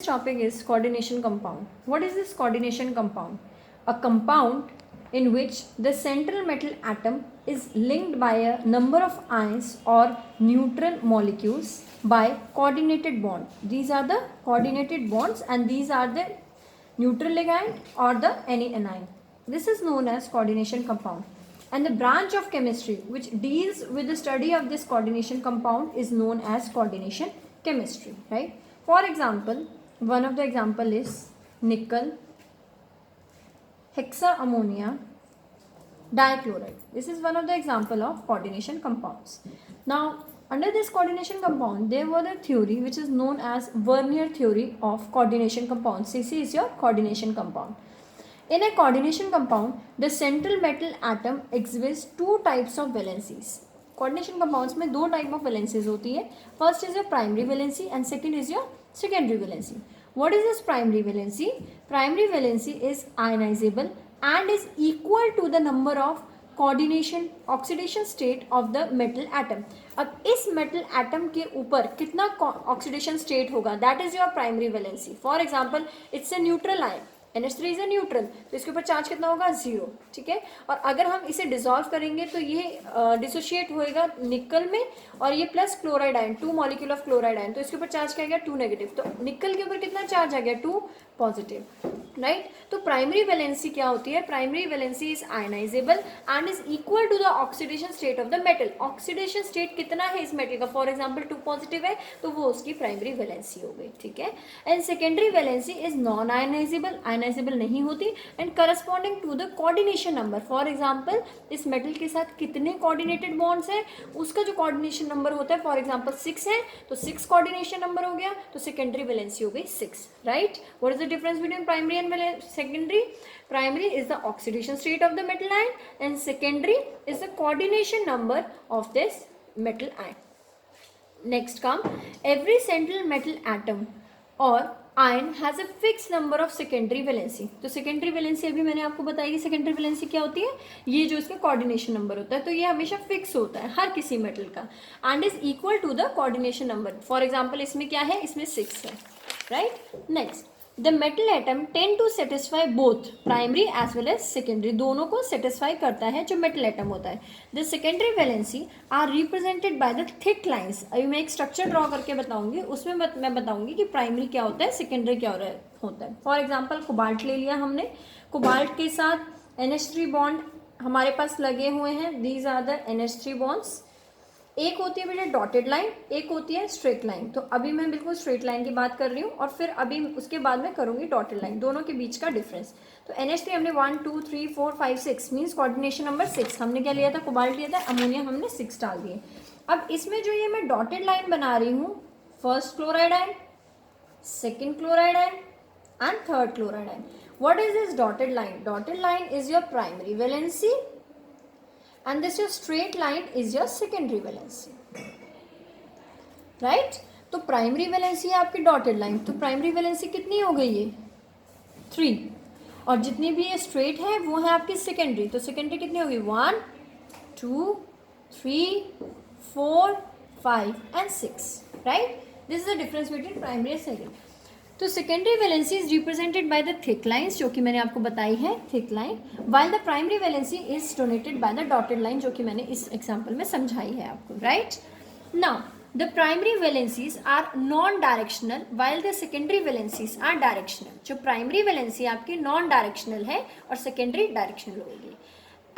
Topic is coordination compound. What is this coordination compound? A compound in which the central metal atom is linked by a number of ions or neutral molecules by coordinated bond. These are the coordinated bonds and these are the neutral ligand or the anion. This is known as coordination compound. And the branch of chemistry which deals with the study of this coordination compound is known as coordination chemistry, right? For example, one of the example is nickel hexaammonia dichloride. This is one of the example of coordination compounds. Now, under this coordination compound, there was a theory which is known as Vernier theory of coordination compounds. CC is your coordination compound. In a coordination compound, the central metal atom exhibits two types of valencies. Coordination compounds में दो type of valencies होती है. First is your primary valency and second is your secondary valency. What is this primary valency? Primary valency is ionizable and is equal to the number of coordination oxidation state of the metal atom. अब इस metal atom के ऊपर कितना oxidation state होगा? That is your primary valency. For example, it's a neutral ion. NH3 is a neutral, तो इसके ऊपर charge कितना होगा? 0. ठीक है. और अगर हम इसे डिसॉल्व करेंगे तो ये डिसोशिएट होएगा निकल में और ये plus chloride ion, 2 molecule of chloride ion, तो इसके ऊपर चार्ज क्या आ गया? 2 नेगेटिव. तो निकल के ऊपर कितना चार्ज आ गया? 2 पॉजिटिव, राइट. तो प्राइमरी वैलेंसी क्या होती है? Primary valency is ionisable and is equal to the oxidation state of the metal. Oxidation state कितना है इस मेटल का? फॉर एग्जांपल 2 पॉजिटिव है तो वो उसकी प्राइमरी वैलेंसी हो गई. ठीक है. And secondary valency is non ionisable, ionisable नहीं होती and corresponding to the coordination number. For example इस मेटल के साथ कितने कोऑर्डिनेटेड बॉन्ड्स हैं उसका जो कोऑर्डिनेशन नंबर होता है, फॉर एग्जांपल 6 है तो 6 कोऑर्डिनेशन नंबर हो गया, तो सेकेंडरी वैलेंसी हो गई 6, right. What is the difference between primary and secondary? Primary is the oxidation state of the metal ion and secondary is the coordination number of this metal ion. Next come, every central metal atom or ion has a fixed number of secondary valency. तो secondary valency अभी मैंने आपको बताई कि secondary valency क्या होती है, ये जो इसका coordination number होता है, तो ये हमेशा fix होता है हर किसी metal का and is equal to the coordination number. For example इसमें क्या है? इसमें 6 है, right. Next, the metal atom tend to satisfy both primary as well as secondary. दोनों को satisfy करता है जो metal atom होता है. The secondary valency are represented by the thick lines. अभी मैं एक structure draw करके बताऊंगी, उसमें मैं बताऊंगी कि primary क्या होता है, secondary क्या होता है. For example कोबाल्ट ले लिया हमने, कोबाल्ट के साथ NH3 bond हमारे पास लगे हुए हैं. These are the NH3 bonds. एक होती है बेटा डॉटेड लाइन, एक होती है स्ट्रेट लाइन. तो अभी मैं बिल्कुल स्ट्रेट लाइन की बात कर रही हूँ और फिर अभी उसके बाद में करूँगी डॉटेड लाइन, दोनों के बीच का डिफरेंस. तो NH3 हमने 1 2 3 4 5 6 मीन्स कोऑर्डिनेशन नंबर 6. हमने क्या लिया था? कोबाल्ट लिया था, अमोनिया हमने 6 डाल दिए. अब इसमें जो ये मैं डॉटेड लाइन बना रही हूँ, first chloride ion, second chloride ion and third chloride ion. What is this dotted line? Dotted line is your primary valency and this your straight line is your secondary valency, right. तो primary valency है आपकी dotted line, तो primary valency कितनी हो गई? ये 3. और जितनी भी ये स्ट्रेट है वो है आपकी सेकेंडरी, तो सेकेंडरी कितनी होगी? 1 2 3 4 5 and 6, right. This is the difference between primary and secondary. तो secondary valency is represented by the thick lines, जो कि मैंने आपको बताई है thick line, while the primary valency is donated by the dotted line, जो कि मैंने इस एग्जांपल में समझाई है आपको, right. Now the primary valencies are non directional while the secondary valencies are directional. जो प्राइमरी वैलेंसी आपकी नॉन डायरेक्शनल है और सेकेंडरी डायरेक्शनल होगी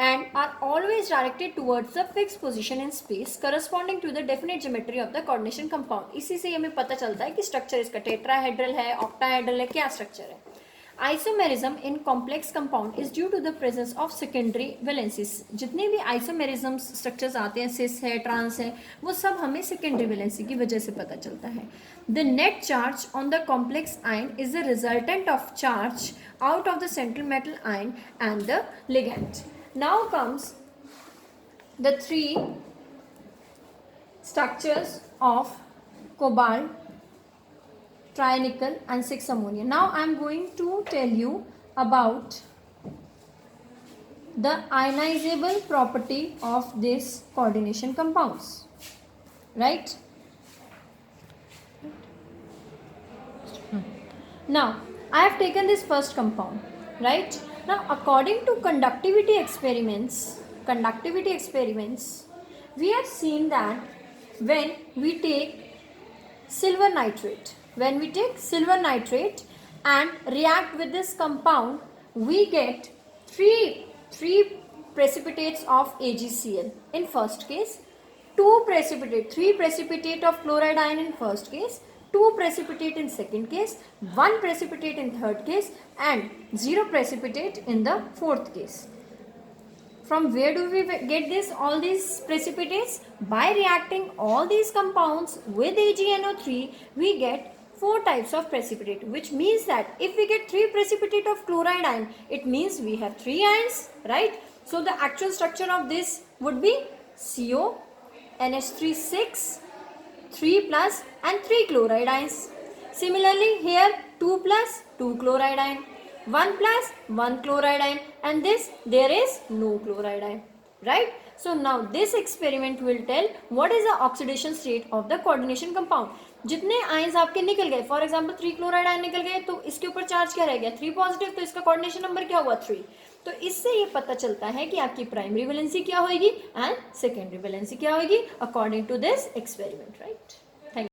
and are always directed towards the fixed position in space corresponding to the definite geometry of the coordination compound. इसी से हमें पता चलता है कि स्ट्रक्चर इसका टेट्राहेड्रल है, ऑक्टाहेड्रल है, क्या स्ट्रक्चर है. Isomerism in complex compound is due to the presence of secondary valencies. जितने भी आइसोमेरिज्म स्ट्रक्चर्स आते हैं, सिस है, ट्रांस है, वो सब हमें सेकेंडरी वैलेंसी की वजह से पता चलता है. The net charge on the complex ion is the resultant of charge out of the central metal ion and the ligand. Now comes the 3 structures of cobalt, trinickel and 6 ammonia. Now I am going to tell you about the ionizable property of this coordination compounds, right. Now I have taken this first compound, right? Now according to conductivity experiments, we have seen that when we take silver nitrate, and react with this compound, we get three precipitates of AgCl in first case, three precipitate of chloride ion in first case, 2 precipitate in second case, 1 precipitate in third case, and 0 precipitate in the fourth case. From where do we get this, all these precipitates? By reacting all these compounds with AgNO3, we get 4 types of precipitate, which means that if we get 3 precipitate of chloride ion, it means we have 3 ions, right? So the actual structure of this would be CO, NH3 6, 3 plus and 3 chloride ions. Similarly here 2 plus 2 chloride ion, 1 plus 1 chloride ion, and this there is no chloride ion, right? So now this experiment will tell what is the oxidation state of the coordination compound. जितने ions आपके निकल गए, for example 3 chloride ion निकल गए, तो इसके ऊपर charge क्या रह गया, 3 पॉजिटिव, तो इसका कोऑर्डिनेशन नंबर क्या हुआ, 3. तो इससे ये पता चलता है कि आपकी प्राइमरी वैलेंसी क्या होगी एंड सेकेंडरी वैलेंसी क्या होगी according to this experiment, right.